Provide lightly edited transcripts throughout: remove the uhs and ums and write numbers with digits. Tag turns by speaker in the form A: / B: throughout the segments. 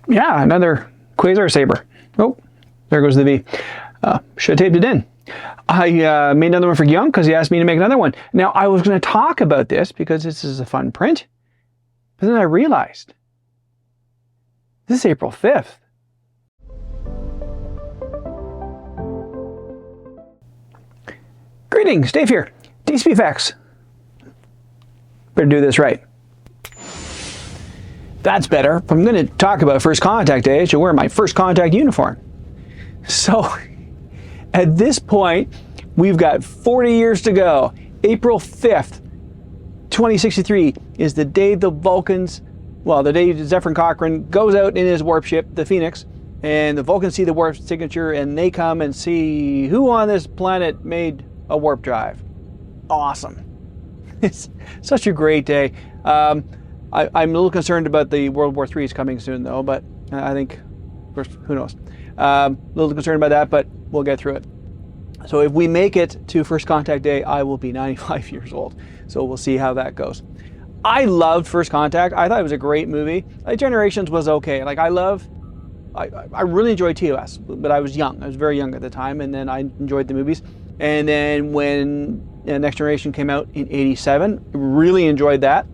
A: Yeah, another Quasar Saber. Oh, there goes the V. Should have taped it in. I made another one for Guillaume because he asked me to make another one. Now, I was going to talk about this because this is a fun print, but then I realized this is April 5th. Greetings, Dave here, DCP Effects. Better do this right. That's better. If I'm going to talk about First Contact Day, I should wear my First Contact uniform. So, at this point, we've got 40 years to go. April 5th, 2063 is the day the Vulcans, well, the day Zefram Cochrane goes out in his warp ship, the Phoenix, and the Vulcans see the warp signature and they come and see who on this planet made a warp drive. Awesome. It's such a great day. I'm a little concerned about the World War III is coming soon though, but I think, of course, who knows. A little concerned about that, but we'll get through it. So if we make it to First Contact Day, I will be 95 years old. So we'll see how that goes. I loved First Contact. I thought it was a great movie. Generations was okay. Like I really enjoyed TOS, but I was young. I was very young at the time, and then I enjoyed the movies. And then when Next Generation came out in '87, really enjoyed that.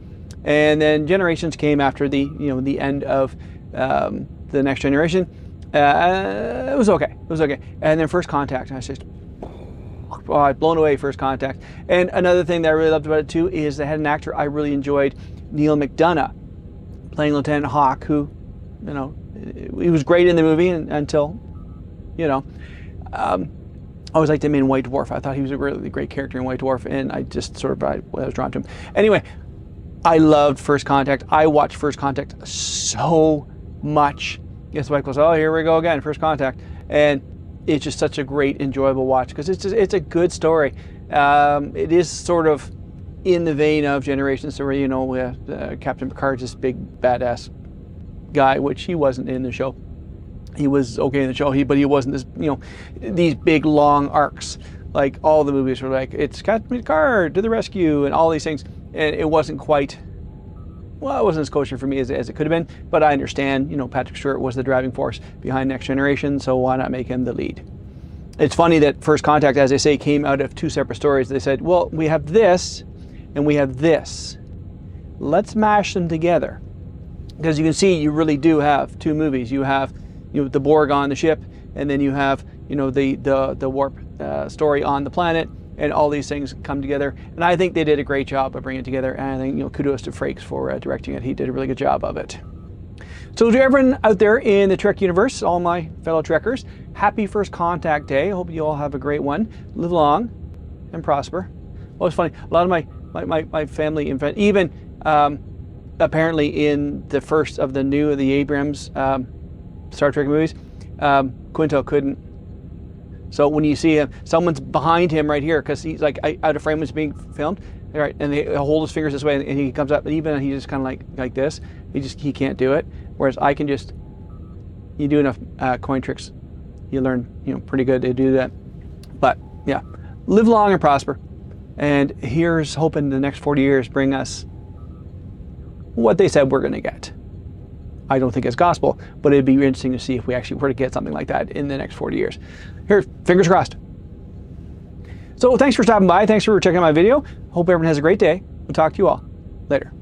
A: And then Generations came after the the end of the Next Generation. It was okay. It was okay. And then First Contact, and I was just blown away. First Contact. And another thing that I really loved about it too is they had an actor I really enjoyed, Neil McDonough, playing Lieutenant Hawk, who, he was great in the movie until, I always liked him in White Dwarf. I thought he was a really great character in White Dwarf, and I just I was drawn to him. Anyway, I loved First Contact. I watched First Contact so much. Yes, Mike goes, oh, here we go again, First Contact. And it's just such a great, enjoyable watch because it's a good story. It is sort of in the vein of Generations, where Captain Picard's this big badass guy, which he wasn't in the show. He was okay in the show, but he wasn't this, these big long arcs. Like all the movies were like, it's Captain Picard to the rescue and all these things. And it wasn't quite, well, it wasn't as kosher for me as it could have been, but I understand, Patrick Stewart was the driving force behind Next Generation, so why not make him the lead? It's funny that First Contact, as I say, came out of two separate stories. They said, well, we have this and we have this. Let's mash them together. Because you can see you really do have two movies. You have the Borg on the ship, and then you have the warp story on the planet, and all these things come together. And I think they did a great job of bringing it together. And I think kudos to Frakes for directing it. He did a really good job of it. So to everyone out there in the Trek universe, all my fellow Trekkers, happy First Contact Day. I hope you all have a great one. Live long and prosper. Well, it's funny. A lot of my family, in fact, even apparently in the first of the Abrams Star Trek movies, Quinto couldn't. So when you see him, someone's behind him right here because he's like out of frame when it's being filmed, right? And they hold his fingers this way, and he comes up, and even he's just kind of like this. He can't do it. Whereas I can just, you do enough coin tricks, you learn pretty good to do that. But yeah, live long and prosper. And here's hoping the next 40 years bring us what they said we're going to get. I don't think it's gospel, but it'd be interesting to see if we actually were to get something like that in the next 40 years. Here, fingers crossed. So thanks for stopping by. Thanks for checking out my video. Hope everyone has a great day. We'll talk to you all later.